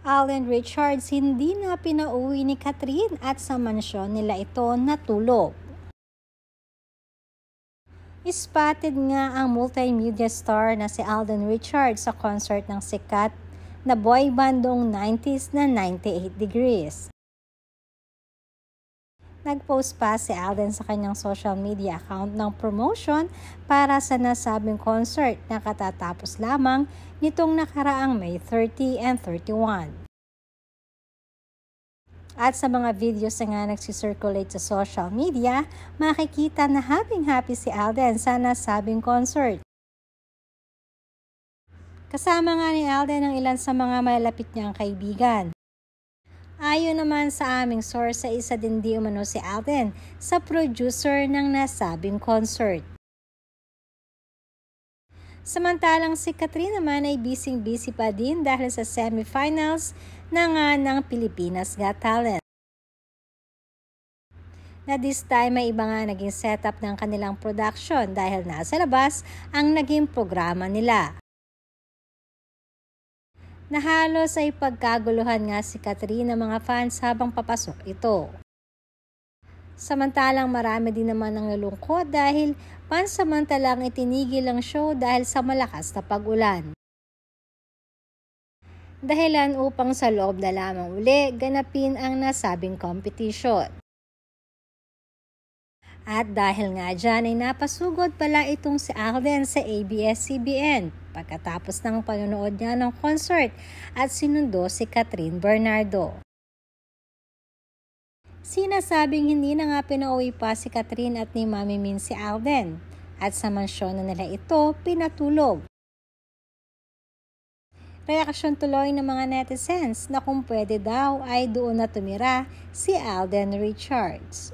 Alden Richards hindi na pinauwi ni Catherine at sa mansyon nila ito natulog. Spotted nga ang multimedia star na si Alden Richards sa concert ng sikat na boy band noong 90s na 98 Degrees. Nag-post pa si Alden sa kanyang social media account ng promotion para sa nasabing concert na katatapos lamang nitong nakaraang May 30 and 31. At sa mga videos na nga nagsisirculate sa social media, makikita na happy si Alden sa nasabing concert. Kasama nga ni Alden ang ilan sa mga malalapit niyang kaibigan. Ayon naman sa aming source, sa isa din di umano si Alden sa producer ng nasabing concert. Samantalang si Catherine naman ay busy pa din dahil sa semifinals ng Pilipinas Got Talent. Na this time ay iba nga naging setup ng kanilang production dahil nasa labas ang naging programa nila. Na halos ay pagkaguluhan nga si Catherine ng mga fans habang papasok ito. Samantalang marami din naman ang nalungkot dahil pansamantalang itinigil ang show dahil sa malakas na pag-ulan. Dahilan upang sa loob na lamang uli ganapin ang nasabing competition. At dahil nga dyan ay napasugod pala itong si Alden sa ABS-CBN pagkatapos ng panonood niya ng concert at sinundo si Catherine Bernardo. Sinasabing hindi na nga pinauwi pa si Catherine at ni Mami Min si Alden at sa mansyon na nila ito pinatulog. Reaksyon tuloy ng mga netizens na kung pwede daw ay doon na tumira si Alden Richards.